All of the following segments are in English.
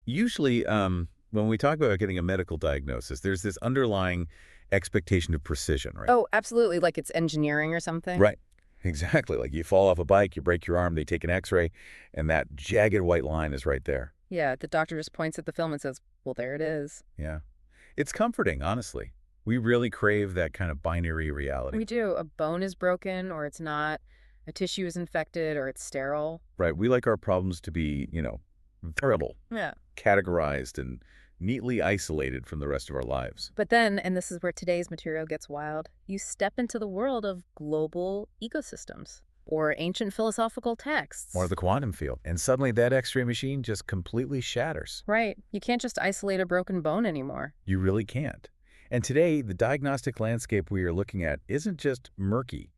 Usually, when we talk about getting a medical diagnosis, there's this underlying expectation of precision, right? Oh, absolutely. Like it's engineering or something? Right. Exactly. Like you fall off a bike, you break your arm, they take an x-ray, and that jagged white line is right there. Yeah, the doctor just points at the film and says, well, there it is. Yeah. It's comforting, honestly. We really crave that kind of binary reality. We do. A bone is broken or it's not. A tissue is infected or it's sterile. Right. We like our problems to be, variable, Yeah. categorized, and neatly isolated from the rest of our lives. But then, and this is where today's material gets wild, you step into the world of global ecosystems or ancient philosophical texts. Or the quantum field. And suddenly that x-ray machine just completely shatters. Right. You can't just isolate a broken bone anymore. You really can't. And today, the diagnostic landscape we are looking at isn't just murky.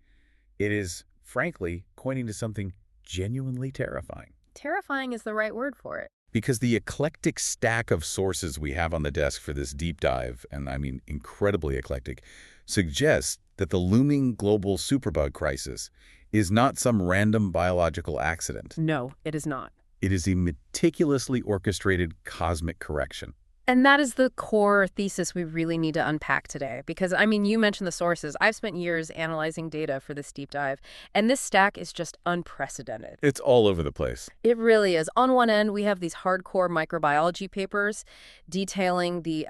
It is, frankly, pointing to something genuinely terrifying. Terrifying is the right word for it. Because the eclectic stack of sources we have on the desk for this deep dive, and I mean incredibly eclectic, suggests that the looming global superbug crisis is not some random biological accident. No, it is not. It is a meticulously orchestrated cosmic correction. And that is the core thesis we really need to unpack today. Because, I mean, you mentioned the sources. I've spent years analyzing data for this deep dive, and this stack is just unprecedented. It's all over the place. It really is. On one end, we have these hardcore microbiology papers detailing the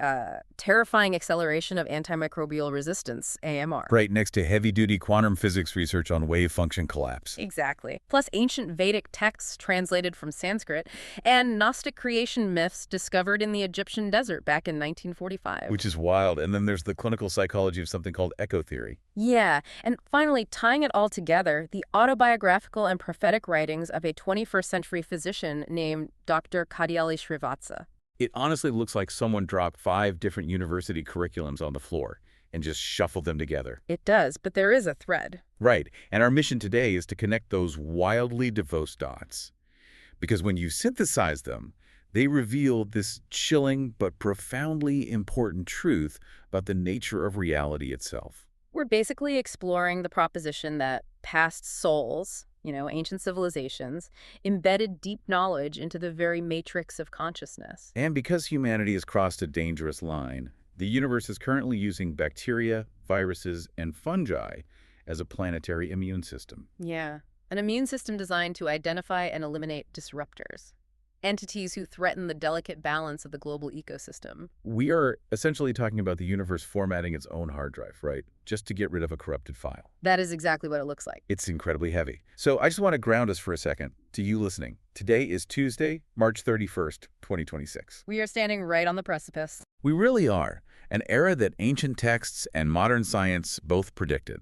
terrifying acceleration of antimicrobial resistance, AMR. Right next to heavy-duty quantum physics research on wave function collapse. Exactly. Plus ancient Vedic texts translated from Sanskrit and Gnostic creation myths discovered in the Egyptian desert back in 1945. Which is wild. And then there's the clinical psychology of something called echo theory. Yeah, and finally, tying it all together, the autobiographical and prophetic writings of a 21st century physician named Dr. Kadiyali Srivatsa. It honestly looks like someone dropped 5 different university curriculums on the floor and just shuffled them together. It does, but there is a thread. Right. And our mission today is to connect those wildly diverse dots. Because when you synthesize them, they reveal this chilling but profoundly important truth about the nature of reality itself. We're basically exploring the proposition that past souls, ancient civilizations, embedded deep knowledge into the very matrix of consciousness. And because humanity has crossed a dangerous line, the universe is currently using bacteria, viruses, and fungi as a planetary immune system. Yeah, an immune system designed to identify and eliminate disruptors. Entities who threaten the delicate balance of the global ecosystem. We are essentially talking about the universe formatting its own hard drive, right? Just to get rid of a corrupted file. That is exactly what it looks like. It's incredibly heavy. So I just want to ground us for a second to you listening. Today is Tuesday, March 31st, 2026. We are standing right on the precipice. We really are. An era that ancient texts and modern science both predicted.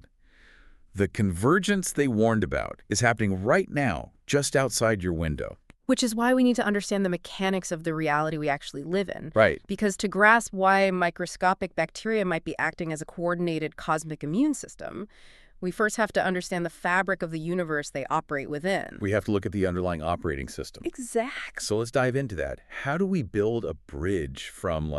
The convergence they warned about is happening right now, just outside your window. Which is why we need to understand the mechanics of the reality we actually live in. Right. Because to grasp why microscopic bacteria might be acting as a coordinated cosmic immune system, we first have to understand the fabric of the universe they operate within. We have to look at the underlying operating system. Exactly. So let's dive into that. How do we build a bridge from,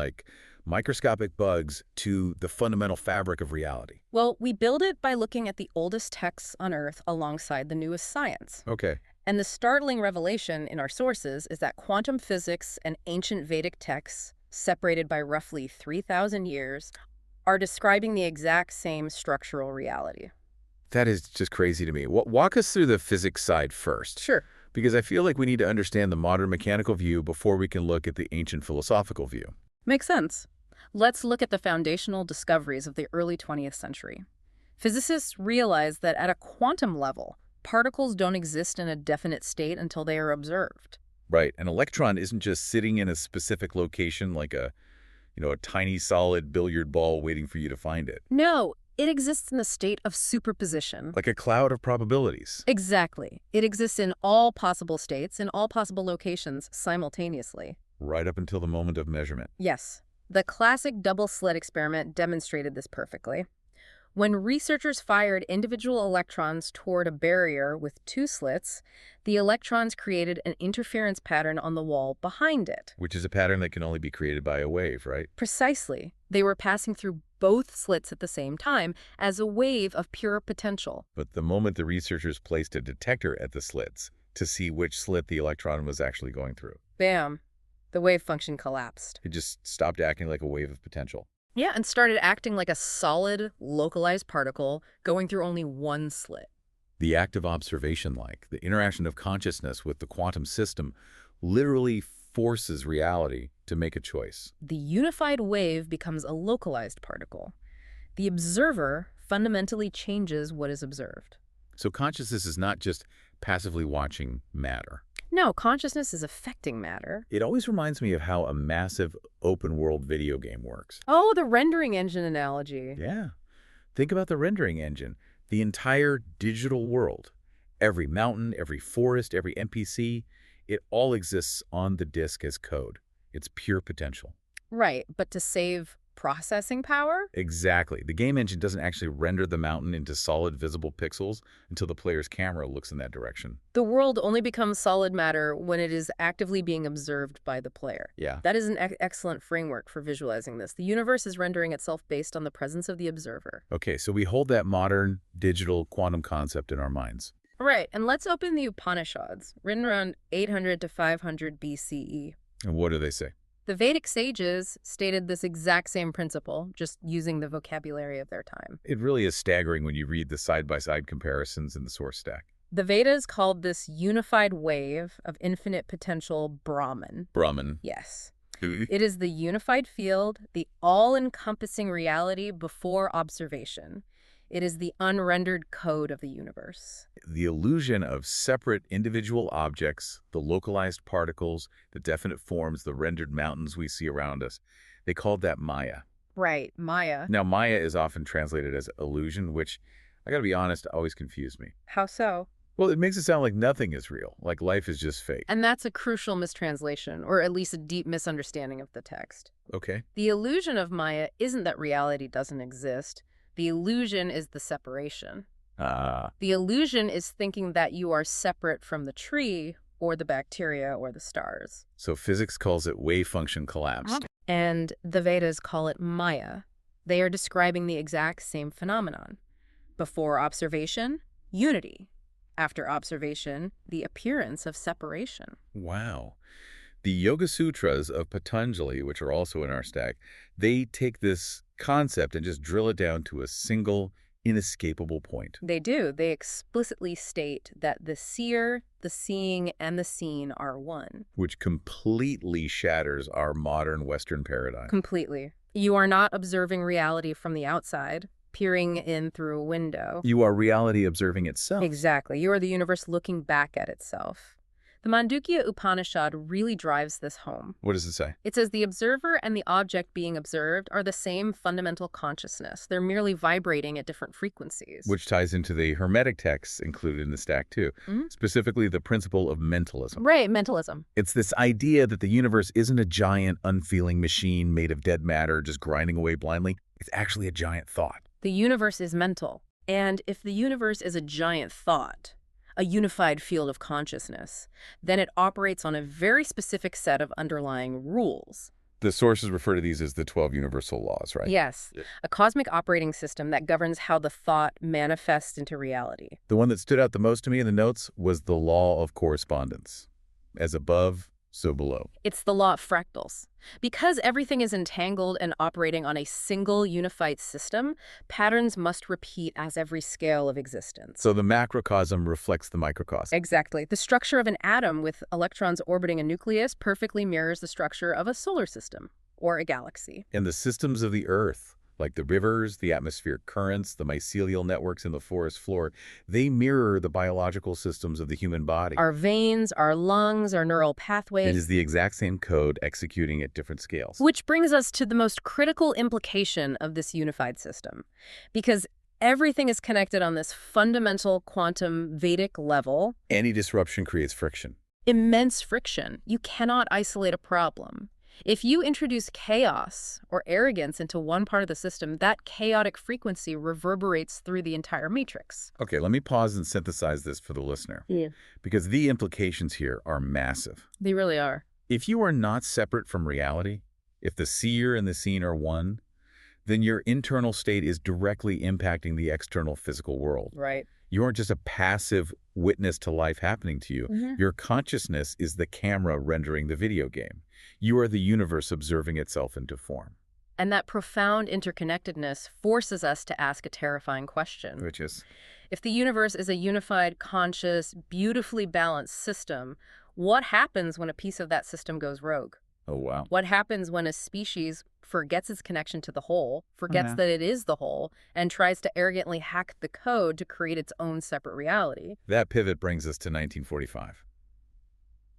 microscopic bugs to the fundamental fabric of reality? Well, we build it by looking at the oldest texts on Earth alongside the newest science. Okay. And the startling revelation in our sources is that quantum physics and ancient Vedic texts, separated by roughly 3,000 years, are describing the exact same structural reality. That is just crazy to me. Walk us through the physics side first. Sure. Because I feel like we need to understand the modern mechanical view before we can look at the ancient philosophical view. Makes sense. Let's look at the foundational discoveries of the early 20th century. Physicists realized that at a quantum level, particles don't exist in a definite state until they are observed. Right. An electron isn't just sitting in a specific location like a tiny solid billiard ball waiting for you to find it. No, it exists in a state of superposition. Like a cloud of probabilities. Exactly. It exists in all possible states, in all possible locations simultaneously. Right up until the moment of measurement. Yes. The classic double-slit experiment demonstrated this perfectly. When researchers fired individual electrons toward a barrier with 2 slits, the electrons created an interference pattern on the wall behind it. Which is a pattern that can only be created by a wave, right? Precisely. They were passing through both slits at the same time as a wave of pure potential. But the moment the researchers placed a detector at the slits to see which slit the electron was actually going through. Bam. The wave function collapsed. It just stopped acting like a wave of potential. Yeah, and started acting like a solid, localized particle going through only one slit. The act of observation, like the interaction of consciousness with the quantum system, literally forces reality to make a choice. The unified wave becomes a localized particle. The observer fundamentally changes what is observed. So consciousness is not just passively watching matter. No, consciousness is affecting matter. It always reminds me of how a massive open-world video game works. Oh, the rendering engine analogy. Yeah. Think about the rendering engine. The entire digital world. Every mountain, every forest, every NPC, it all exists on the disk as code. It's pure potential. Right, but to save processing power? Exactly. The game engine doesn't actually render the mountain into solid visible pixels until the player's camera looks in that direction. The world only becomes solid matter when it is actively being observed by the player. Yeah. That is an excellent framework for visualizing this. The universe is rendering itself based on the presence of the observer. Okay, so we hold that modern digital quantum concept in our minds. Right, and let's open the Upanishads, written around 800 to 500 BCE. And what do they say? The Vedic sages stated this exact same principle, just using the vocabulary of their time. It really is staggering when you read the side-by-side comparisons in the source stack. The Vedas called this unified wave of infinite potential Brahman. Brahman. Yes. It is the unified field, the all-encompassing reality before observation. It is the unrendered code of the universe. The illusion of separate individual objects, the localized particles, the definite forms, the rendered mountains we see around us, they called that Maya. Right, Maya. Now, Maya is often translated as illusion, which, I gotta be honest, always confused me. How so? Well, it makes it sound like nothing is real, like life is just fake. And that's a crucial mistranslation, or at least a deep misunderstanding of the text. Okay. The illusion of Maya isn't that reality doesn't exist. The illusion is the separation. The illusion is thinking that you are separate from the tree or the bacteria or the stars. So physics calls it wave function collapsed. And the Vedas call it Maya. They are describing the exact same phenomenon. Before observation, unity. After observation, the appearance of separation. Wow. The Yoga Sutras of Patanjali, which are also in our stack, they take this concept and just drill it down to a single, inescapable point. They do. They explicitly state that the seer, the seeing, and the seen are one. Which completely shatters our modern Western paradigm. Completely. You are not observing reality from the outside, peering in through a window. You are reality observing itself. Exactly. You are the universe looking back at itself. The Mandukya Upanishad really drives this home. What does it say? It says the observer and the object being observed are the same fundamental consciousness. They're merely vibrating at different frequencies. Which ties into the Hermetic texts included in the stack, too. Specifically, the principle of mentalism. Right, mentalism. It's this idea that the universe isn't a giant, unfeeling machine made of dead matter just grinding away blindly. It's actually a giant thought. The universe is mental. And if the universe is a giant thought, a unified field of consciousness, then it operates on a very specific set of underlying rules. The sources refer to these as the 12 universal laws, right? Yes, a cosmic operating system that governs how the thought manifests into reality. The one that stood out the most to me in the notes was the law of correspondence. As above, so below. It's the law of fractals. Because everything is entangled and operating on a single unified system, patterns must repeat as every scale of existence. So the macrocosm reflects the microcosm. Exactly. The structure of an atom with electrons orbiting a nucleus perfectly mirrors the structure of a solar system or a galaxy. And the systems of the Earth, like the rivers, the atmospheric currents, the mycelial networks in the forest floor, they mirror the biological systems of the human body. Our veins, our lungs, our neural pathways. It is the exact same code executing at different scales. Which brings us to the most critical implication of this unified system. Because everything is connected on this fundamental quantum Vedic level. Any disruption creates friction. Immense friction. You cannot isolate a problem. If you introduce chaos or arrogance into one part of the system, that chaotic frequency reverberates through the entire matrix. Okay, let me pause and synthesize this for the listener. Yeah. Because the implications here are massive. They really are. If you are not separate from reality, if the seer and the seen are one, then your internal state is directly impacting the external physical world. Right. You aren't just a passive witness to life happening to you. Your consciousness is the camera rendering the video game. You are the universe observing itself into form. And that profound interconnectedness forces us to ask a terrifying question. Which is? If the universe is a unified, conscious, beautifully balanced system, what happens when a piece of that system goes rogue? Oh, wow. What happens when a species forgets its connection to the whole, forgets that it is the whole, and tries to arrogantly hack the code to create its own separate reality? That pivot brings us to 1945,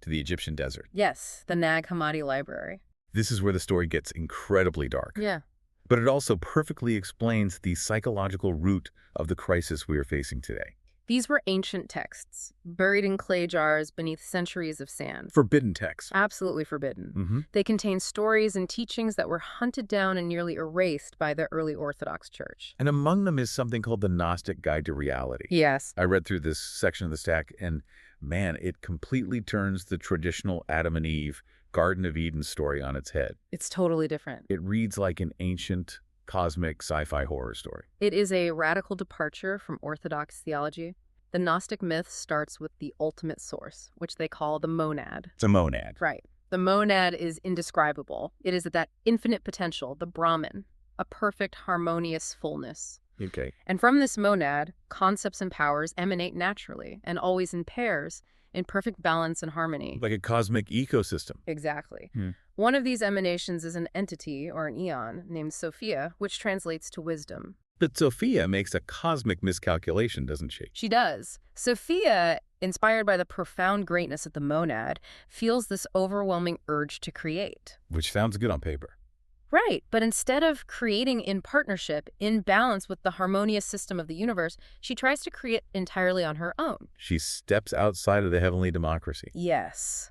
to the Egyptian desert. Yes, the Nag Hammadi Library. This is where the story gets incredibly dark. Yeah. But it also perfectly explains the psychological root of the crisis we are facing today. These were ancient texts, buried in clay jars beneath centuries of sand. Forbidden texts. Absolutely forbidden. They contain stories and teachings that were hunted down and nearly erased by the early Orthodox Church. And among them is something called the Gnostic Guide to Reality. Yes. I read through this section of the stack, and man, it completely turns the traditional Adam and Eve Garden of Eden story on its head. It's totally different. It reads like an ancient, cosmic sci-fi horror story. It is a radical departure from Orthodox theology. The Gnostic myth starts with the ultimate source, which they call the monad. It's a monad. Right. The monad is indescribable. It is that infinite potential, the Brahman, a perfect, harmonious fullness. Okay. And from this monad, concepts and powers emanate naturally and always in pairs, in perfect balance and harmony. Like a cosmic ecosystem. Exactly. One of these emanations is an entity, or an eon, named Sophia, which translates to wisdom. But Sophia makes a cosmic miscalculation, doesn't she? She does. Sophia, inspired by the profound greatness of the monad, feels this overwhelming urge to create. Which sounds good on paper. Right, but instead of creating in partnership, in balance with the harmonious system of the universe, she tries to create entirely on her own. She steps outside of the heavenly democracy. Yes.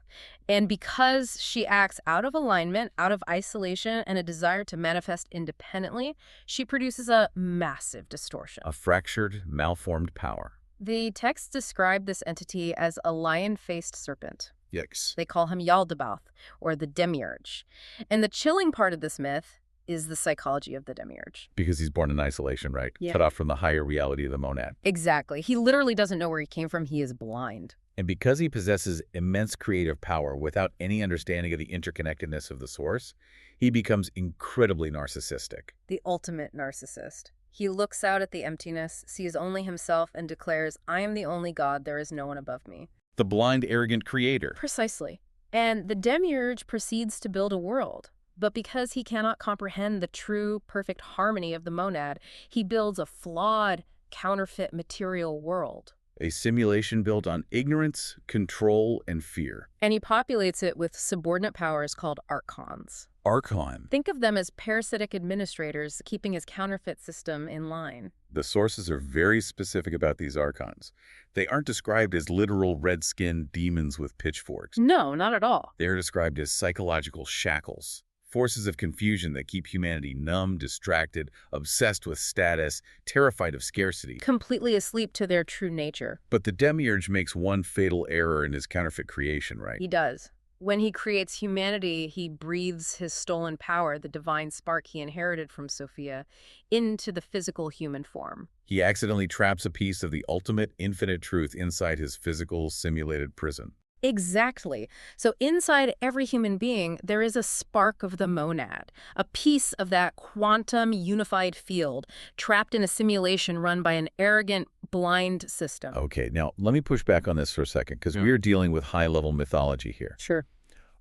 And because she acts out of alignment, out of isolation, and a desire to manifest independently, she produces a massive distortion. A fractured, malformed power. The texts describe this entity as a lion-faced serpent. Yikes. They call him Yaldabaoth, or the demiurge. And the chilling part of this myth is the psychology of the demiurge. Because he's born in isolation, right? Yeah. Cut off from the higher reality of the monad. Exactly. He literally doesn't know where he came from. He is blind. And because he possesses immense creative power without any understanding of the interconnectedness of the source, he becomes incredibly narcissistic. The ultimate narcissist. He looks out at the emptiness, sees only himself, and declares, "I am the only God, there is no one above me." The blind, arrogant creator. Precisely. And the demiurge proceeds to build a world. But because he cannot comprehend the true, perfect harmony of the monad, he builds a flawed, counterfeit material world. A simulation built on ignorance, control, and fear. And he populates it with subordinate powers called archons. Archon. Think of them as parasitic administrators keeping his counterfeit system in line. The sources are very specific about these archons. They aren't described as literal red-skinned demons with pitchforks. No, not at all. They're described as psychological shackles, forces of confusion that keep humanity numb, distracted, obsessed with status, terrified of scarcity. Completely asleep to their true nature. But the demiurge makes one fatal error in his counterfeit creation, right? He does. When he creates humanity, he breathes his stolen power, the divine spark he inherited from Sophia, into the physical human form. He accidentally traps a piece of the ultimate infinite truth inside his physical simulated prison. Exactly. So inside every human being, there is a spark of the monad, a piece of that quantum unified field trapped in a simulation run by an arrogant, blind system. Okay, now let me push back on this for a second, because we are dealing with high-level mythology here. Sure.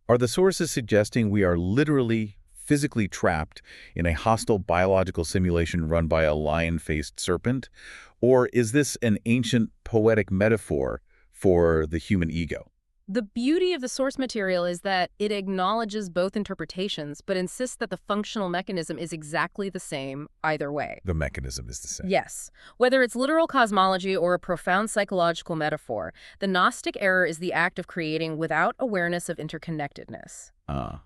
Are the sources suggesting we are literally, physically trapped in a hostile biological simulation run by a lion-faced serpent? Or is this an ancient poetic metaphor for the human ego? The beauty of the source material is that it acknowledges both interpretations, but insists that the functional mechanism is exactly the same either way. The mechanism is the same. Yes. Whether it's literal cosmology or a profound psychological metaphor, the Gnostic error is the act of creating without awareness of interconnectedness.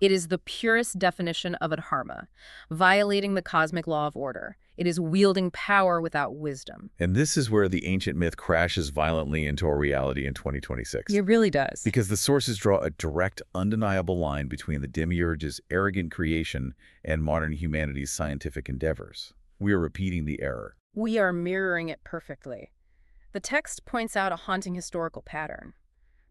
It is the purest definition of adharma, violating the cosmic law of order. It is wielding power without wisdom. And this is where the ancient myth crashes violently into our reality in 2026. It really does. Because the sources draw a direct, undeniable line between the demiurge's arrogant creation and modern humanity's scientific endeavors. We are repeating the error. We are mirroring it perfectly. The text points out a haunting historical pattern.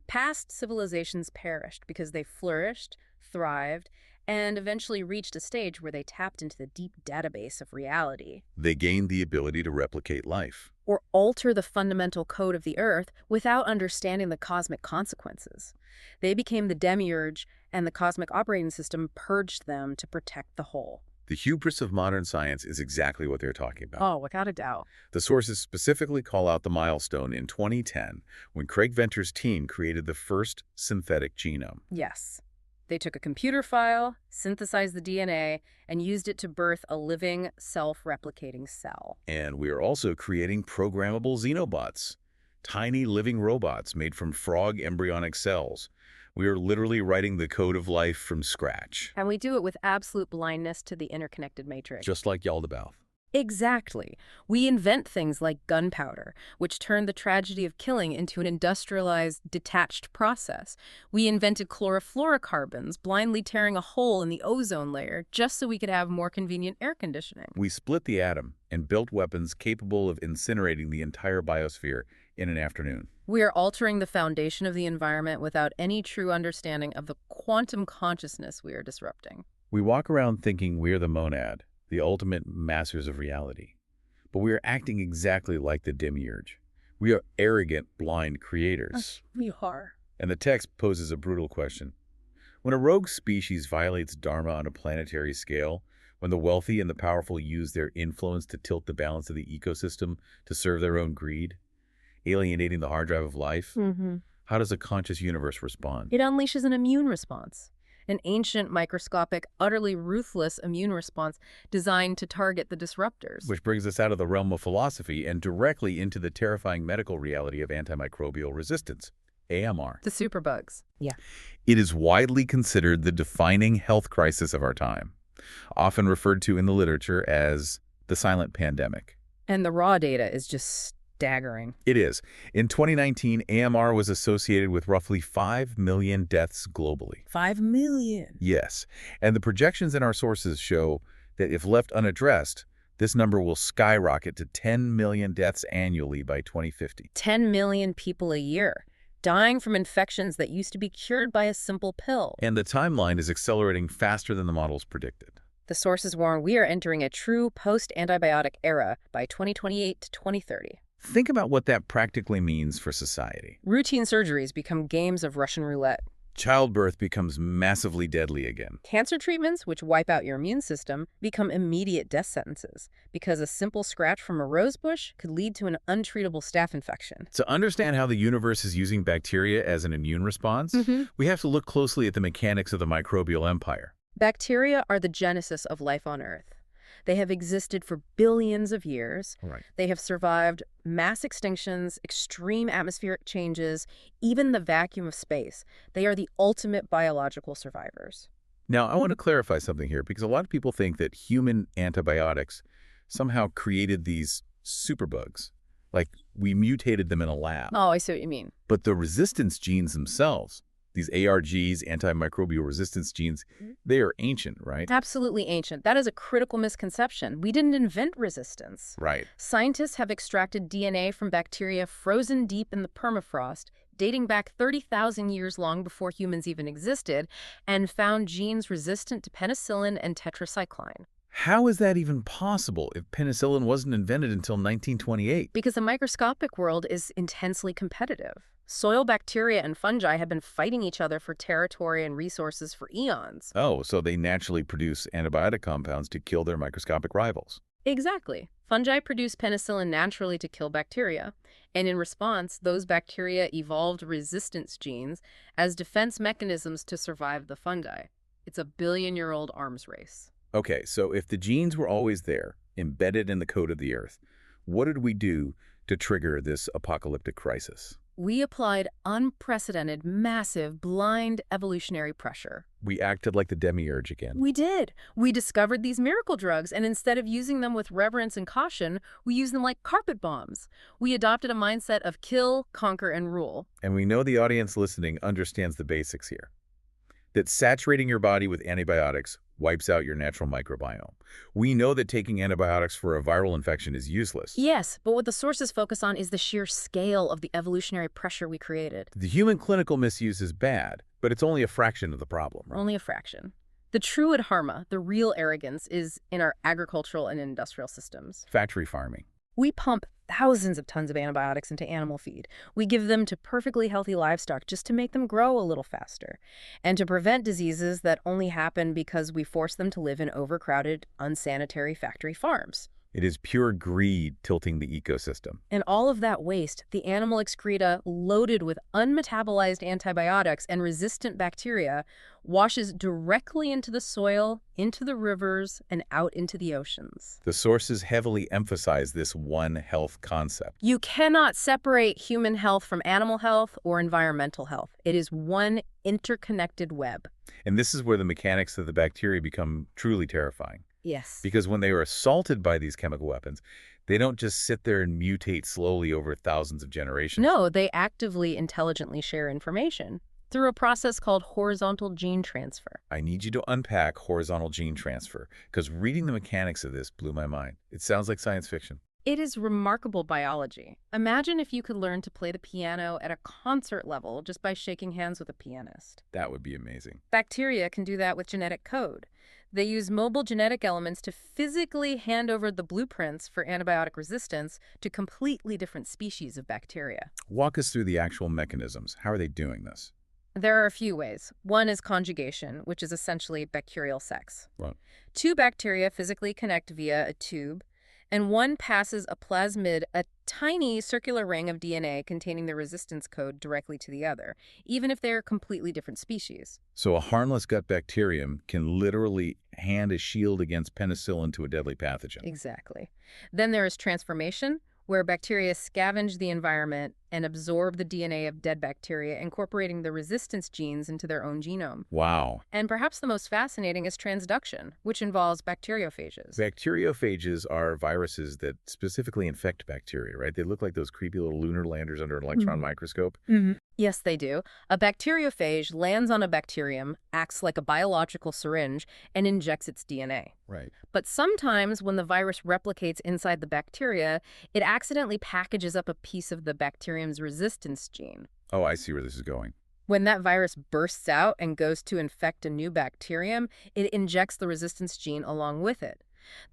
Past civilizations perished because they flourished, thrived, and eventually reached a stage where they tapped into the deep database of reality. They gained the ability to replicate life. Or alter the fundamental code of the Earth without understanding the cosmic consequences. They became the demiurge, and the cosmic operating system purged them to protect the whole. The hubris of modern science is exactly what they're talking about. Oh, without a doubt. The sources specifically call out the milestone in 2010 when Craig Venter's team created the first synthetic genome. Yes. They took a computer file, synthesized the DNA, and used it to birth a living, self-replicating cell. And we are also creating programmable xenobots, tiny living robots made from frog embryonic cells. We are literally writing the code of life from scratch. And we do it with absolute blindness to the interconnected matrix. Just like Yaldabaoth. Exactly. We invent things like gunpowder, which turned the tragedy of killing into an industrialized, detached process. We invented chlorofluorocarbons, blindly tearing a hole in the ozone layer just so we could have more convenient air conditioning. We split the atom and built weapons capable of incinerating the entire biosphere in an afternoon. We are altering the foundation of the environment without any true understanding of the quantum consciousness we are disrupting. We walk around thinking we're the monad, the ultimate masters of reality. But we are acting exactly like the demiurge. We are arrogant, blind creators. We are. And the text poses a brutal question. When a rogue species violates dharma on a planetary scale, when the wealthy and the powerful use their influence to tilt the balance of the ecosystem to serve their own greed, alienating the hard drive of life, how does a conscious universe respond? It unleashes an immune response. An ancient, microscopic, utterly ruthless immune response designed to target the disruptors. Which brings us out of the realm of philosophy and directly into the terrifying medical reality of antimicrobial resistance, AMR. The superbugs. Yeah. It is widely considered the defining health crisis of our time, often referred to in the literature as the silent pandemic. And the raw data is just staggering. It is. In 2019, AMR was associated with roughly 5 million deaths globally. 5 million? Yes. And the projections in our sources show that if left unaddressed, this number will skyrocket to 10 million deaths annually by 2050. 10 million people a year, dying from infections that used to be cured by a simple pill. And the timeline is accelerating faster than the models predicted. The sources warn we are entering a true post-antibiotic era by 2028 to 2030. Think about what that practically means for society. Routine surgeries become games of Russian roulette. Childbirth becomes massively deadly again. Cancer treatments, which wipe out your immune system, become immediate death sentences because a simple scratch from a rose bush could lead to an untreatable staph infection. To understand how the universe is using bacteria as an immune response, we have to look closely at the mechanics of the microbial empire. Bacteria are the genesis of life on Earth. They have existed for billions of years. Right. They have survived mass extinctions, extreme atmospheric changes, even the vacuum of space. They are the ultimate biological survivors. Now, I want to clarify something here because a lot of people think that human antibiotics somehow created these superbugs, like we mutated them in a lab. Oh, I see what you mean. But the resistance genes themselves, these ARGs, antimicrobial resistance genes, they are ancient, right? Absolutely ancient. That is a critical misconception. We didn't invent resistance. Right. Scientists have extracted DNA from bacteria frozen deep in the permafrost, dating back 30,000 years long before humans even existed, and found genes resistant to penicillin and tetracycline. How is that even possible if penicillin wasn't invented until 1928? Because the microscopic world is intensely competitive. Soil bacteria and fungi have been fighting each other for territory and resources for eons. Oh, so they naturally produce antibiotic compounds to kill their microscopic rivals. Exactly. Fungi produce penicillin naturally to kill bacteria, and in response, those bacteria evolved resistance genes as defense mechanisms to survive the fungi. It's a billion-year-old arms race. Okay, so if the genes were always there, embedded in the code of the Earth, what did we do to trigger this apocalyptic crisis? We applied unprecedented, massive, blind evolutionary pressure. We acted like the demiurge again. We did. We discovered these miracle drugs, and instead of using them with reverence and caution, we used them like carpet bombs. We adopted a mindset of kill, conquer, and rule. And we know the audience listening understands the basics here. that saturating your body with antibiotics wipes out your natural microbiome. We know that taking antibiotics for a viral infection is useless. Yes, but what the sources focus on is the sheer scale of the evolutionary pressure we created. The human clinical misuse is bad, but it's only a fraction of the problem. Right? Only a fraction. The true adharma, the real arrogance, is in our agricultural and industrial systems. Factory farming. We pump thousands of tons of antibiotics into animal feed. We give them to perfectly healthy livestock just to make them grow a little faster and to prevent diseases that only happen because we force them to live in overcrowded, unsanitary factory farms. It is pure greed tilting the ecosystem. And all of that waste, the animal excreta loaded with unmetabolized antibiotics and resistant bacteria, washes directly into the soil, into the rivers, and out into the oceans. The sources heavily emphasize this one health concept. You cannot separate human health from animal health or environmental health. It is one interconnected web. And this is where the mechanics of the bacteria become truly terrifying. Yes. Because when they are assaulted by these chemical weapons, they don't just sit there and mutate slowly over thousands of generations. No, they actively, intelligently share information through a process called horizontal gene transfer. I need you to unpack horizontal gene transfer, because reading the mechanics of this blew my mind. It sounds like science fiction. It is remarkable biology. Imagine if you could learn to play the piano at a concert level just by shaking hands with a pianist. That would be amazing. Bacteria can do that with genetic code. They use mobile genetic elements to physically hand over the blueprints for antibiotic resistance to completely different species of bacteria. Walk us through the actual mechanisms. How are they doing this? There are a few ways. One is conjugation, which is essentially bacterial sex. Right. Two bacteria physically connect via a tube, and one passes a plasmid, a tiny circular ring of DNA containing the resistance code, directly to the other, even if they are completely different species. So a harmless gut bacterium can literally hand a shield against penicillin to a deadly pathogen. Exactly. Then there is transformation, where bacteria scavenge the environment and absorb the DNA of dead bacteria, incorporating the resistance genes into their own genome. Wow. And perhaps the most fascinating is transduction, which involves bacteriophages. Bacteriophages are viruses that specifically infect bacteria, right? They look like those creepy little lunar landers under an electron microscope. Yes, they do. A bacteriophage lands on a bacterium, acts like a biological syringe, and injects its DNA. Right. But sometimes when the virus replicates inside the bacteria, it accidentally packages up a piece of the bacterium's resistance gene. Oh, I see where this is going. When that virus bursts out and goes to infect a new bacterium, it injects the resistance gene along with it.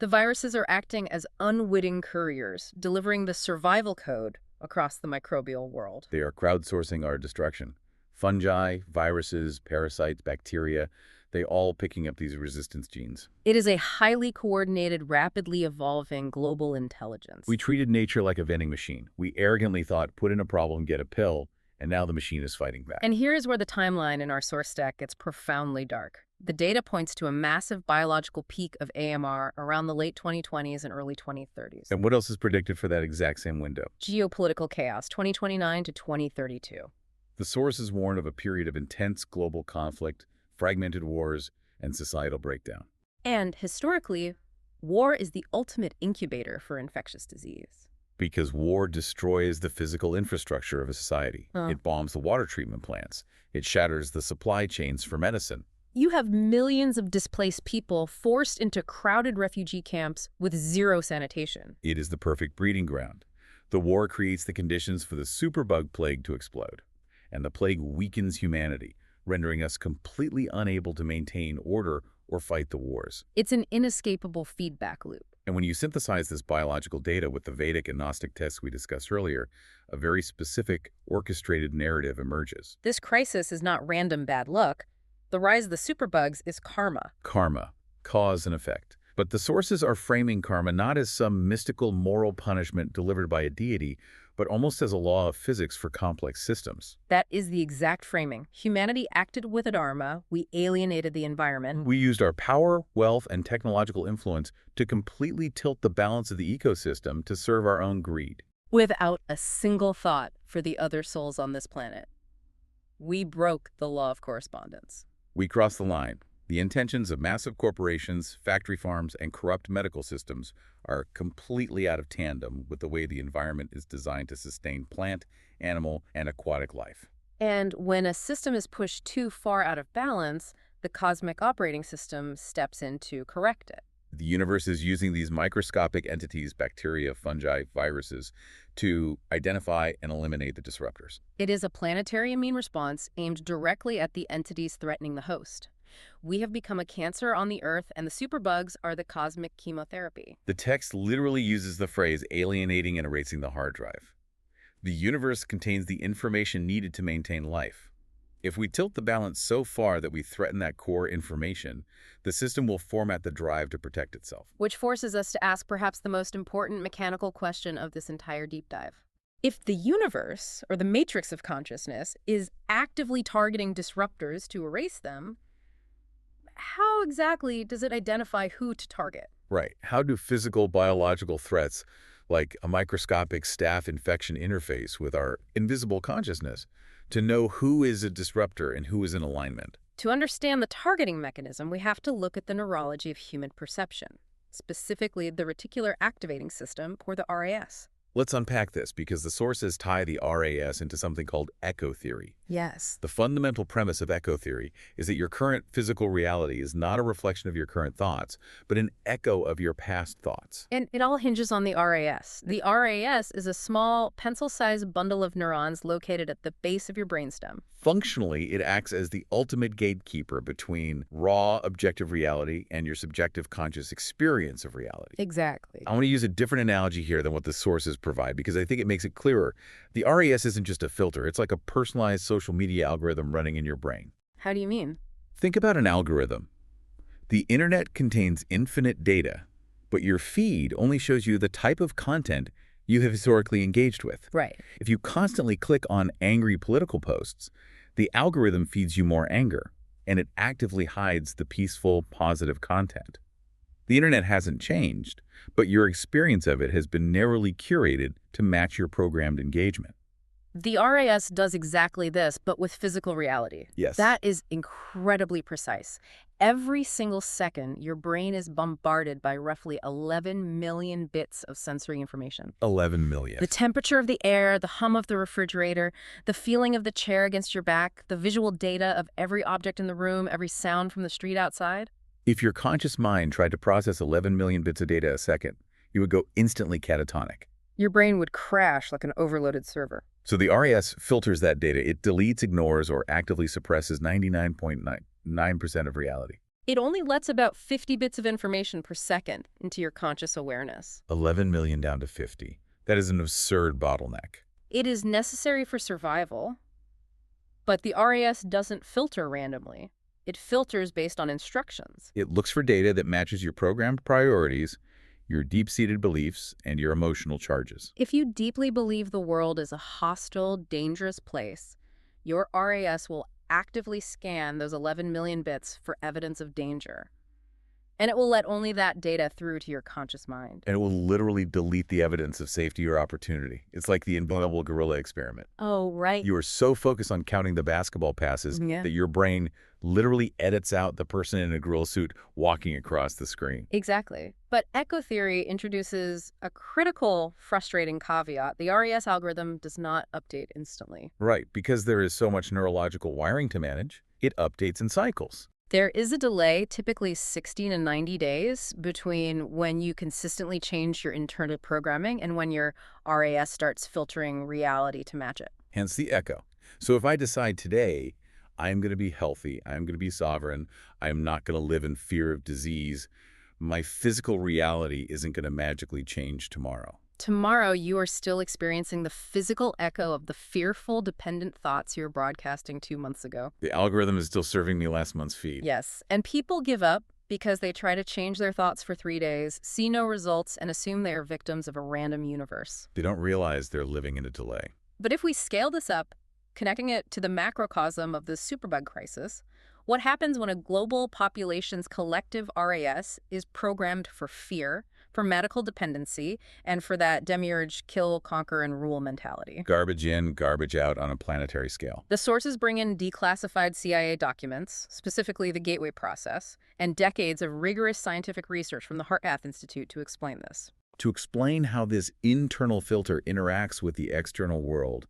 The viruses are acting as unwitting couriers, delivering the survival code across the microbial world. They are crowdsourcing our destruction. Fungi, viruses, parasites, bacteria, they all picking up these resistance genes. It is a highly coordinated, rapidly evolving global intelligence. We treated nature like a vending machine. We arrogantly thought, put in a problem, get a pill, and now the machine is fighting back. And here is where the timeline in our source stack gets profoundly dark. The data points to a massive biological peak of AMR around the late 2020s and early 2030s. And what else is predicted for that exact same window? Geopolitical chaos, 2029 to 2032. The sources warn of a period of intense global conflict, fragmented wars, and societal breakdown. And historically, war is the ultimate incubator for infectious disease. Because war destroys the physical infrastructure of a society. It bombs the water treatment plants. It shatters the supply chains for medicine. You have millions of displaced people forced into crowded refugee camps with zero sanitation. It is the perfect breeding ground. The war creates the conditions for the superbug plague to explode. And the plague weakens humanity, rendering us completely unable to maintain order or fight the wars. It's an inescapable feedback loop. And when you synthesize this biological data with the Vedic and Gnostic texts we discussed earlier, a very specific, orchestrated narrative emerges. This crisis is not random bad luck. The rise of the superbugs is karma. Karma, cause and effect. But the sources are framing karma not as some mystical moral punishment delivered by a deity, but almost as a law of physics for complex systems. That is the exact framing. Humanity acted with adharma. We alienated the environment. We used our power, wealth, and technological influence to completely tilt the balance of the ecosystem to serve our own greed. Without a single thought for the other souls on this planet. We broke the law of correspondence. We crossed the line. The intentions of massive corporations, factory farms, and corrupt medical systems are completely out of tandem with the way the environment is designed to sustain plant, animal, and aquatic life. And when a system is pushed too far out of balance, the cosmic operating system steps in to correct it. The universe is using these microscopic entities, bacteria, fungi, viruses, to identify and eliminate the disruptors. It is a planetary immune response aimed directly at the entities threatening the host. We have become a cancer on the Earth, and the superbugs are the cosmic chemotherapy. The text literally uses the phrase alienating and erasing the hard drive. The universe contains the information needed to maintain life. If we tilt the balance so far that we threaten that core information, the system will format the drive to protect itself. Which forces us to ask perhaps the most important mechanical question of this entire deep dive. If the universe, or the matrix of consciousness, is actively targeting disruptors to erase them, how exactly does it identify who to target? Right. How do physical biological threats, like a microscopic staph infection interface with our invisible consciousness, to know who is a disruptor and who is in alignment? To understand the targeting mechanism, we have to look at the neurology of human perception, specifically the reticular activating system, or the RAS. Let's unpack this because the sources tie the RAS into something called echo theory. Yes. The fundamental premise of echo theory is that your current physical reality is not a reflection of your current thoughts, but an echo of your past thoughts. And it all hinges on the RAS. The RAS is a small, pencil-sized bundle of neurons located at the base of your brainstem. Functionally, it acts as the ultimate gatekeeper between raw, objective reality and your subjective conscious experience of reality. Exactly. I want to use a different analogy here than what the sources provide because I think it makes it clearer. The RAS isn't just a filter. It's like a personalized social media algorithm running in your brain. How do you mean? Think about an algorithm. The internet contains infinite data, but your feed only shows you the type of content you have historically engaged with. Right. If you constantly click on angry political posts, the algorithm feeds you more anger, and it actively hides the peaceful, positive content. The internet hasn't changed, but your experience of it has been narrowly curated to match your programmed engagement. The RAS does exactly this, but with physical reality. Yes. That is incredibly precise. Every single second, your brain is bombarded by roughly 11 million bits of sensory information. 11 million. The temperature of the air, the hum of the refrigerator, the feeling of the chair against your back, the visual data of every object in the room, every sound from the street outside. If your conscious mind tried to process 11 million bits of data a second, you would go instantly catatonic. Your brain would crash like an overloaded server. So the RAS filters that data. It deletes, ignores, or actively suppresses 99.99% of reality. It only lets about 50 bits of information per second into your conscious awareness. 11 million down to 50. That is an absurd bottleneck. It is necessary for survival, but the RAS doesn't filter randomly. It filters based on instructions. It looks for data that matches your programmed priorities, your deep-seated beliefs, and your emotional charges. If you deeply believe the world is a hostile, dangerous place, your RAS will actively scan those 11 million bits for evidence of danger. And it will let only that data through to your conscious mind. And it will literally delete the evidence of safety or opportunity. It's like the invulnerable gorilla experiment. Oh, right. You are so focused on counting the basketball passes that your brain literally edits out the person in a gorilla suit walking across the screen. Exactly. But echo theory introduces a critical, frustrating caveat. The RAS algorithm does not update instantly. Right, because there is so much neurological wiring to manage, it updates in cycles. There is a delay, typically 60 to 90 days, between when you consistently change your internal programming and when your RAS starts filtering reality to match it. Hence the echo. So if I decide today, I'm going to be healthy, I'm going to be sovereign, I'm not going to live in fear of disease, my physical reality isn't going to magically change tomorrow. Tomorrow, you are still experiencing the physical echo of the fearful, dependent thoughts you were broadcasting 2 months ago. The algorithm is still serving me last month's feed. Yes, and people give up because they try to change their thoughts for 3 days, see no results, and assume they are victims of a random universe. They don't realize they're living in a delay. But if we scale this up, connecting it to the macrocosm of the superbug crisis, what happens when a global population's collective RAS is programmed for fear, for medical dependency, and for that demiurge kill, conquer, and rule mentality? Garbage in, garbage out on a planetary scale. The sources bring in declassified CIA documents, specifically the Gateway process, and decades of rigorous scientific research from the Heart-Math Institute to explain this. To explain how this internal filter interacts with the external world,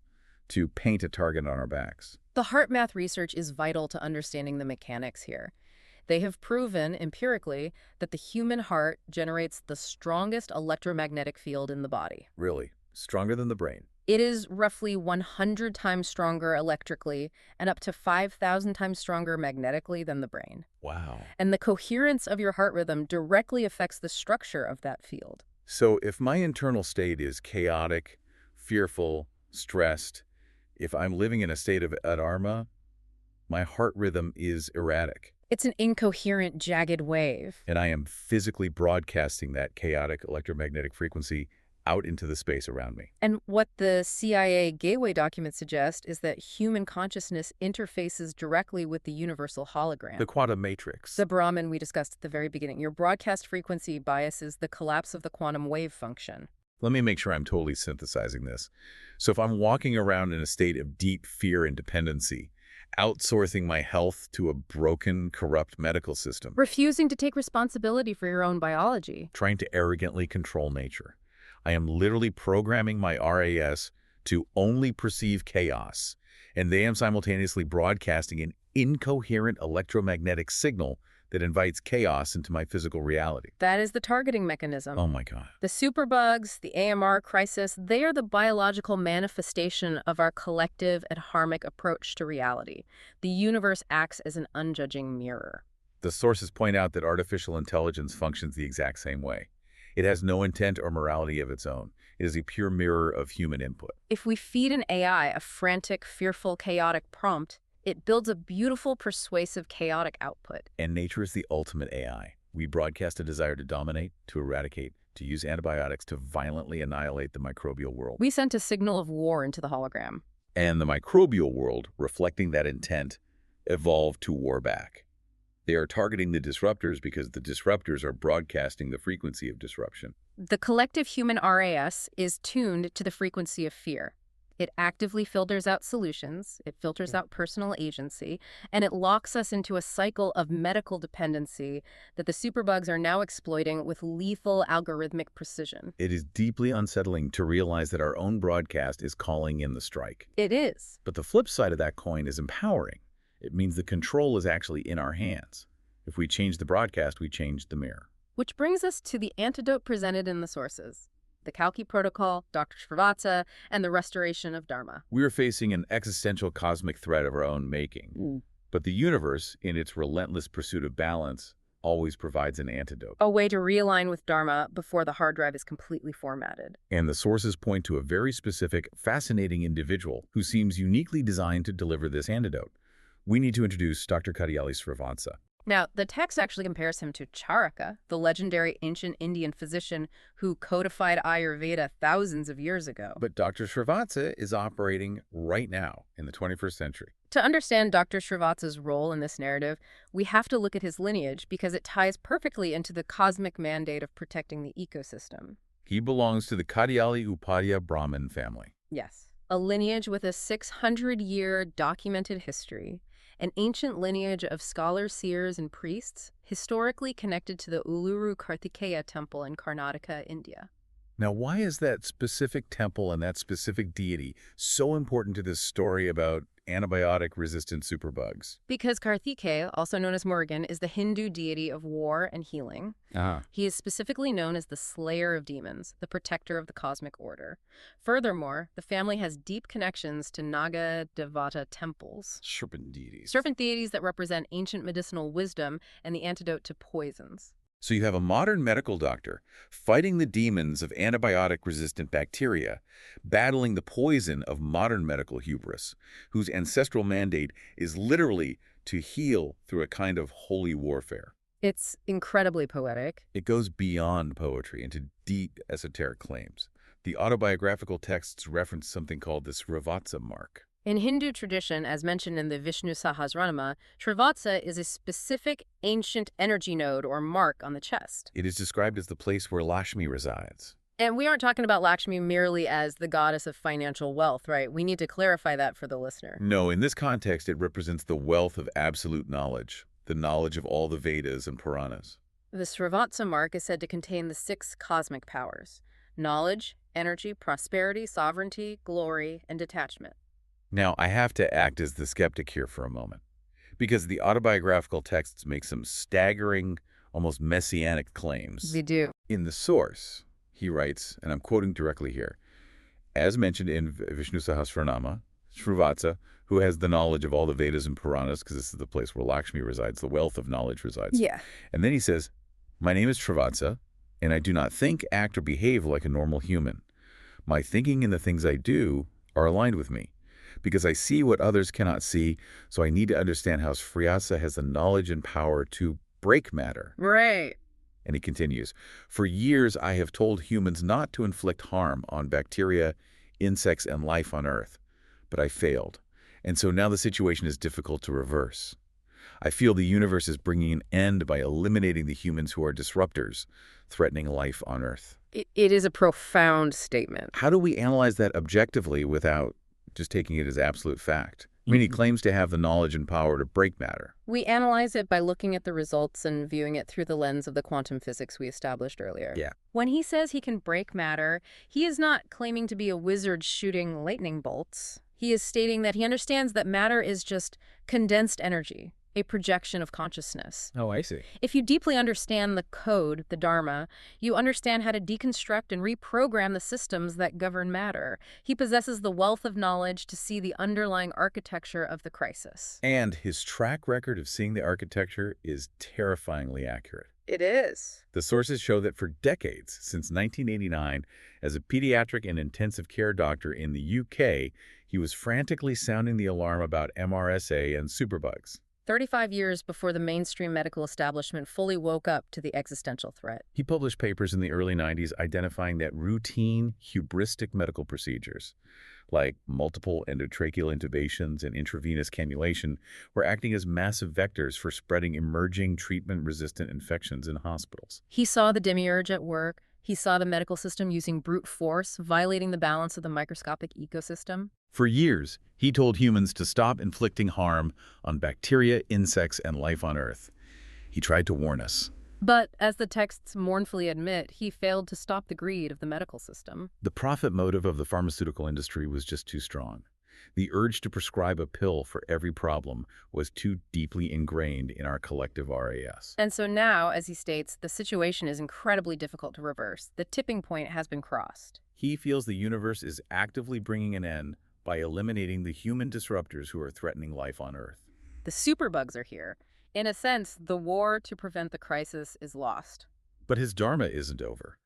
to paint a target on our backs. The heart math research is vital to understanding the mechanics here. They have proven empirically that the human heart generates the strongest electromagnetic field in the body. Really? Stronger than the brain? It is roughly 100 times stronger electrically and up to 5,000 times stronger magnetically than the brain. Wow. And the coherence of your heart rhythm directly affects the structure of that field. So if my internal state is chaotic, fearful, stressed, if I'm living in a state of adarma, my heart rhythm is erratic. It's an incoherent, jagged wave. And I am physically broadcasting that chaotic electromagnetic frequency out into the space around me. And what the CIA Gateway documents suggest is that human consciousness interfaces directly with the universal hologram. The quantum matrix. The Brahman we discussed at the very beginning. Your broadcast frequency biases the collapse of the quantum wave function. Let me make sure I'm totally synthesizing this. So if I'm walking around in a state of deep fear and dependency, outsourcing my health to a broken, corrupt medical system, Refusing to take responsibility for your own biology. trying to arrogantly control nature, I am literally programming my RAS to only perceive chaos, and they am simultaneously broadcasting an incoherent electromagnetic signal that invites chaos into my physical reality. That is the targeting mechanism. Oh my God. The superbugs, the AMR crisis, they are the biological manifestation of our collective adharmic approach to reality. The universe acts as an unjudging mirror. The sources point out that artificial intelligence functions the exact same way. It has no intent or morality of its own. It is a pure mirror of human input. If we feed an AI a frantic, fearful, chaotic prompt, it builds a beautiful, persuasive, chaotic output. And nature is the ultimate AI. We broadcast a desire to dominate, to eradicate, to use antibiotics to violently annihilate the microbial world. We sent a signal of war into the hologram. And the microbial world, reflecting that intent, evolved to war back. They are targeting the disruptors because the disruptors are broadcasting the frequency of disruption. The collective human RAS is tuned to the frequency of fear. It actively filters out solutions, it filters out personal agency, and it locks us into a cycle of medical dependency that the superbugs are now exploiting with lethal algorithmic precision. It is deeply unsettling to realize that our own broadcast is calling in the strike. It is. But the flip side of that coin is empowering. It means the control is actually in our hands. If we change the broadcast, we change the mirror. Which brings us to the antidote presented in the sources. The Kalki Protocol, Dr. Srivatsa, and the restoration of Dharma. We are facing an existential cosmic threat of our own making. But the universe, in its relentless pursuit of balance, always provides an antidote. A way to realign with Dharma before the hard drive is completely formatted. And the sources point to a very specific, fascinating individual who seems uniquely designed to deliver this antidote. We need to introduce Dr. Kadiyali Srivatsa. Now, the text actually compares him to Charaka, the legendary ancient Indian physician who codified Ayurveda thousands of years ago. But Dr. Srivatsa is operating right now in the 21st century. To understand Dr. Srivatsa's role in this narrative, we have to look at his lineage because it ties perfectly into the cosmic mandate of protecting the ecosystem. He belongs to the Kadiyali Upadhyaya Brahmin family. Yes, a lineage with a 600-year documented history. An ancient lineage of scholars, seers, and priests, historically connected to the Uluru Kartikeya temple in Karnataka, India. Now, why is that specific temple and that specific deity so important to this story about antibiotic-resistant superbugs? Because Kartikeya, also known as Murugan, is the Hindu deity of war and healing. He is specifically known as the slayer of demons, the protector of the cosmic order. Furthermore, the family has deep connections to Naga Devata temples. Serpent deities. Serpent deities that represent ancient medicinal wisdom and the antidote to poisons. So you have a modern medical doctor fighting the demons of antibiotic-resistant bacteria, battling the poison of modern medical hubris, whose ancestral mandate is literally to heal through a kind of holy warfare. It's incredibly poetic. It goes beyond poetry into deep esoteric claims. The autobiographical texts reference something called the Srivatsa mark. In Hindu tradition, as mentioned in the Vishnu Sahasranama, Srivatsa is a specific ancient energy node or mark on the chest. It is described as the place where Lakshmi resides. And we aren't talking about Lakshmi merely as the goddess of financial wealth, right? We need to clarify that for the listener. No, in this context, it represents the wealth of absolute knowledge, the knowledge of all the Vedas and Puranas. The Srivatsa mark is said to contain the 6 cosmic powers: knowledge, energy, prosperity, sovereignty, glory, and detachment. Now, I have to act as the skeptic here for a moment, because the autobiographical texts make some staggering, almost messianic claims. They do. In the source, he writes, and I'm quoting directly here, as mentioned in Vishnu Sahasranama, Srivatsa, who has the knowledge of all the Vedas and Puranas, because this is the place where Lakshmi resides, the wealth of knowledge resides. Yeah. And then he says, my name is Srivatsa, and I do not think, act, or behave like a normal human. My thinking and the things I do are aligned with me, because I see what others cannot see, so I need to understand how Srivatsa has the knowledge and power to break matter. Right. And he continues, for years I have told humans not to inflict harm on bacteria, insects, and life on Earth, but I failed. And so now the situation is difficult to reverse. I feel the universe is bringing an end by eliminating the humans who are disruptors, threatening life on Earth. It is a profound statement. How do we analyze that objectively without just taking it as absolute fact? I mean, he claims to have the knowledge and power to break matter. We analyze it by looking at the results and viewing it through the lens of the quantum physics we established earlier. Yeah. When he says he can break matter, he is not claiming to be a wizard shooting lightning bolts. He is stating that he understands that matter is just condensed energy, a projection of consciousness. Oh, I see. If you deeply understand the code, the Dharma, you understand how to deconstruct and reprogram the systems that govern matter. He possesses the wealth of knowledge to see the underlying architecture of the crisis. And his track record of seeing the architecture is terrifyingly accurate. It is. The sources show that for decades, since 1989, as a pediatric and intensive care doctor in the UK, he was frantically sounding the alarm about MRSA and superbugs. 35 years before the mainstream medical establishment fully woke up to the existential threat. He published papers in the early 90s identifying that routine, hubristic medical procedures, like multiple endotracheal intubations and intravenous cannulation, were acting as massive vectors for spreading emerging treatment-resistant infections in hospitals. He saw the demiurge at work. He saw the medical system using brute force, violating the balance of the microscopic ecosystem. For years, he told humans to stop inflicting harm on bacteria, insects, and life on Earth. He tried to warn us. But, as the texts mournfully admit, he failed to stop the greed of the medical system. The profit motive of the pharmaceutical industry was just too strong. The urge to prescribe a pill for every problem was too deeply ingrained in our collective RAS. And so now, as he states, the situation is incredibly difficult to reverse. The tipping point has been crossed. He feels the universe is actively bringing an end by eliminating the human disruptors who are threatening life on Earth. The superbugs are here. In a sense, the war to prevent the crisis is lost. But his dharma isn't over.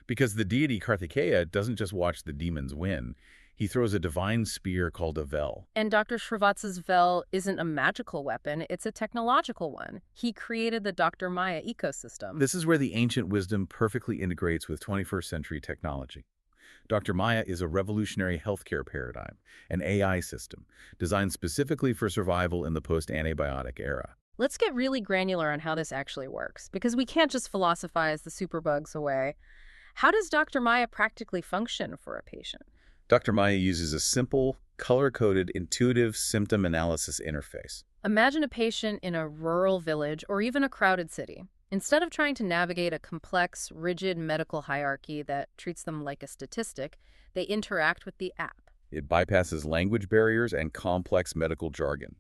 Because the deity Kartikeya doesn't just watch the demons win, he throws a divine spear called a vel. And Dr. Srivatsa's vel isn't a magical weapon, it's a technological one. He created the Dr. Maya ecosystem. This is where the ancient wisdom perfectly integrates with 21st century technology. Dr. Maya is a revolutionary healthcare paradigm, an AI system, designed specifically for survival in the post-antibiotic era. Let's get really granular on how this actually works, because we can't just philosophize the superbugs away. How does Dr. Maya practically function for a patient? Dr. Maya uses a simple, color-coded, intuitive symptom analysis interface. Imagine a patient in a rural village or even a crowded city. Instead of trying to navigate a complex, rigid medical hierarchy that treats them like a statistic, they interact with the app. It bypasses language barriers and complex medical jargon.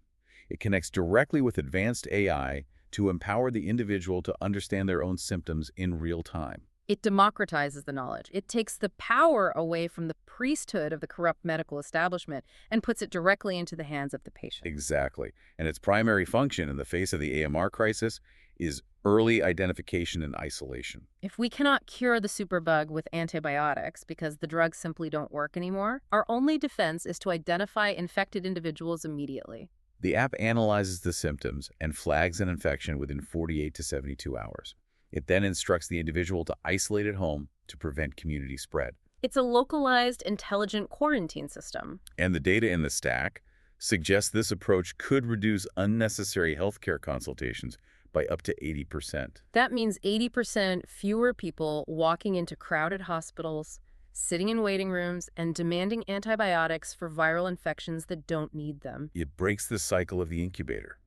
It connects directly with advanced AI to empower the individual to understand their own symptoms in real time. It democratizes the knowledge. It takes the power away from the priesthood of the corrupt medical establishment and puts it directly into the hands of the patient. Exactly. And its primary function in the face of the AMR crisis is early identification and isolation. If we cannot cure the superbug with antibiotics because the drugs simply don't work anymore, our only defense is to identify infected individuals immediately. The app analyzes the symptoms and flags an infection within 48 to 72 hours. It then instructs the individual to isolate at home to prevent community spread. It's a localized, intelligent quarantine system. And the data in the stack suggests this approach could reduce unnecessary healthcare consultations by up to 80%. That means 80% fewer people walking into crowded hospitals, sitting in waiting rooms, and demanding antibiotics for viral infections that don't need them. It breaks the cycle of the incubator.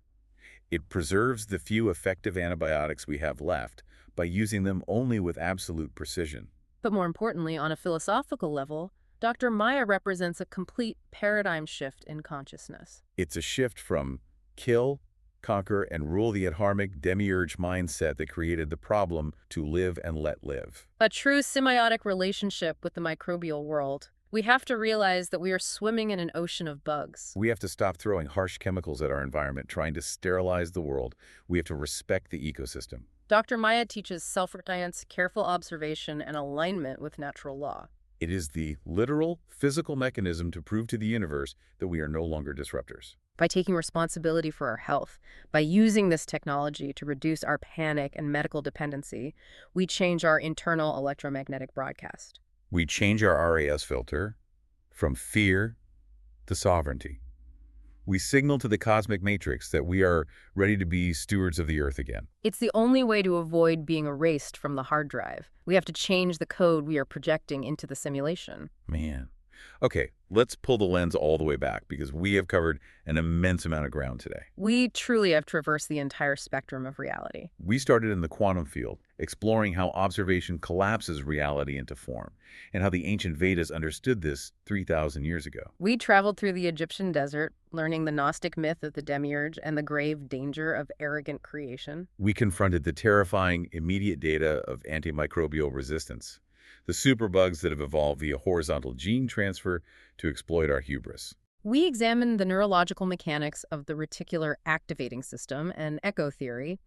It preserves the few effective antibiotics we have left by using them only with absolute precision. But more importantly, on a philosophical level, Dr. Maya represents a complete paradigm shift in consciousness. It's a shift from kill, conquer, and rule the adharmic demiurge mindset that created the problem to live and let live. A true symbiotic relationship with the microbial world. We have to realize that we are swimming in an ocean of bugs. We have to stop throwing harsh chemicals at our environment, trying to sterilize the world. We have to respect the ecosystem. Dr. Maya teaches self-reliance, careful observation, and alignment with natural law. It is the literal, physical mechanism to prove to the universe that we are no longer disruptors. By taking responsibility for our health, by using this technology to reduce our panic and medical dependency, we change our internal electromagnetic broadcast. We change our RAS filter from fear to sovereignty. We signal to the cosmic matrix that we are ready to be stewards of the earth again. It's the only way to avoid being erased from the hard drive. We have to change the code we are projecting into the simulation. Man. Okay, let's pull the lens all the way back because we have covered an immense amount of ground today. We truly have traversed the entire spectrum of reality. We started in the quantum field, exploring how observation collapses reality into form, and how the ancient Vedas understood this 3,000 years ago. We traveled through the Egyptian desert, learning the Gnostic myth of the demiurge and the grave danger of arrogant creation. We confronted the terrifying immediate data of antimicrobial resistance, the superbugs that have evolved via horizontal gene transfer to exploit our hubris. We examined the neurological mechanics of the reticular activating system and echo theory,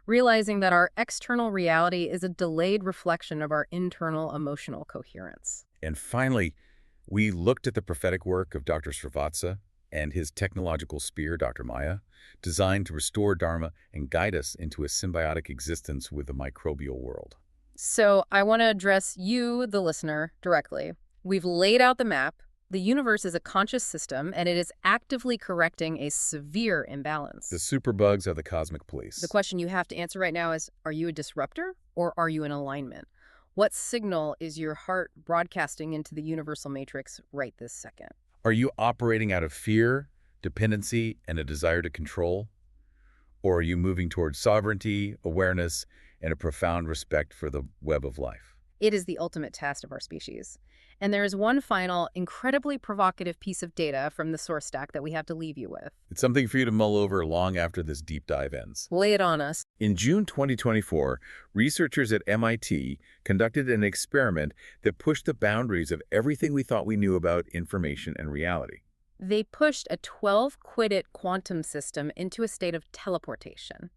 realizing that our external reality is a delayed reflection of our internal emotional coherence. And finally, we looked at the prophetic work of Dr. Srivatsa and his technological spear, Dr. Maya, designed to restore Dharma and guide us into a symbiotic existence with the microbial world. So I want to address you, the listener, directly. We've laid out the map. The universe is a conscious system, and it is actively correcting a severe imbalance. The superbugs are the cosmic police. The question you have to answer right now is, are you a disruptor or are you in alignment? What signal is your heart broadcasting into the universal matrix right this second? Are you operating out of fear, dependency, and a desire to control? Or are you moving towards sovereignty, awareness, and a profound respect for the web of life? It is the ultimate test of our species. And there is one final, incredibly provocative piece of data from the source stack that we have to leave you with. It's something for you to mull over long after this deep dive ends. Lay it on us. In June 2024, researchers at MIT conducted an experiment that pushed the boundaries of everything we thought we knew about information and reality. They pushed a 12-qubit quantum system into a state of teleportation.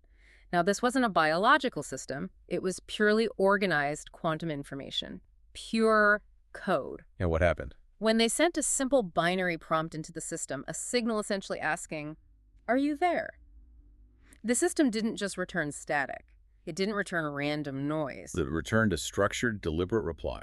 Now, this wasn't a biological system. It was purely organized quantum information. Pure code. And what happened? When they sent a simple binary prompt into the system, a signal essentially asking, "Are you there?" The system didn't just return static. It didn't return random noise. It returned a structured, deliberate reply.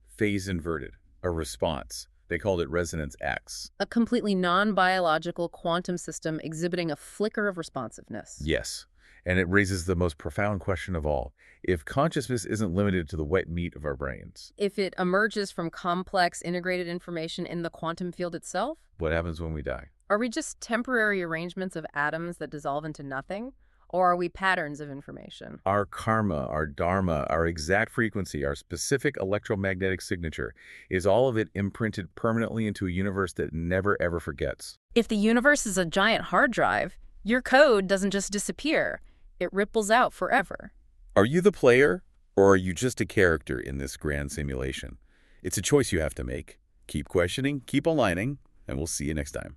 Phase inverted. A response. They called it resonance X. A completely non-biological quantum system exhibiting a flicker of responsiveness. Yes. And it raises the most profound question of all. If consciousness isn't limited to the wet meat of our brains, If it emerges from complex integrated information in the quantum field itself, what happens when we die? are we just temporary arrangements of atoms that dissolve into nothing? Or are we patterns of information? Our karma, our dharma, our exact frequency, our specific electromagnetic signature, is all of it imprinted permanently into a universe that never ever forgets. If the universe is a giant hard drive, your code doesn't just disappear. It ripples out forever. Are you the player, or are you just a character in this grand simulation? It's a choice you have to make. Keep questioning, keep aligning, and we'll see you next time.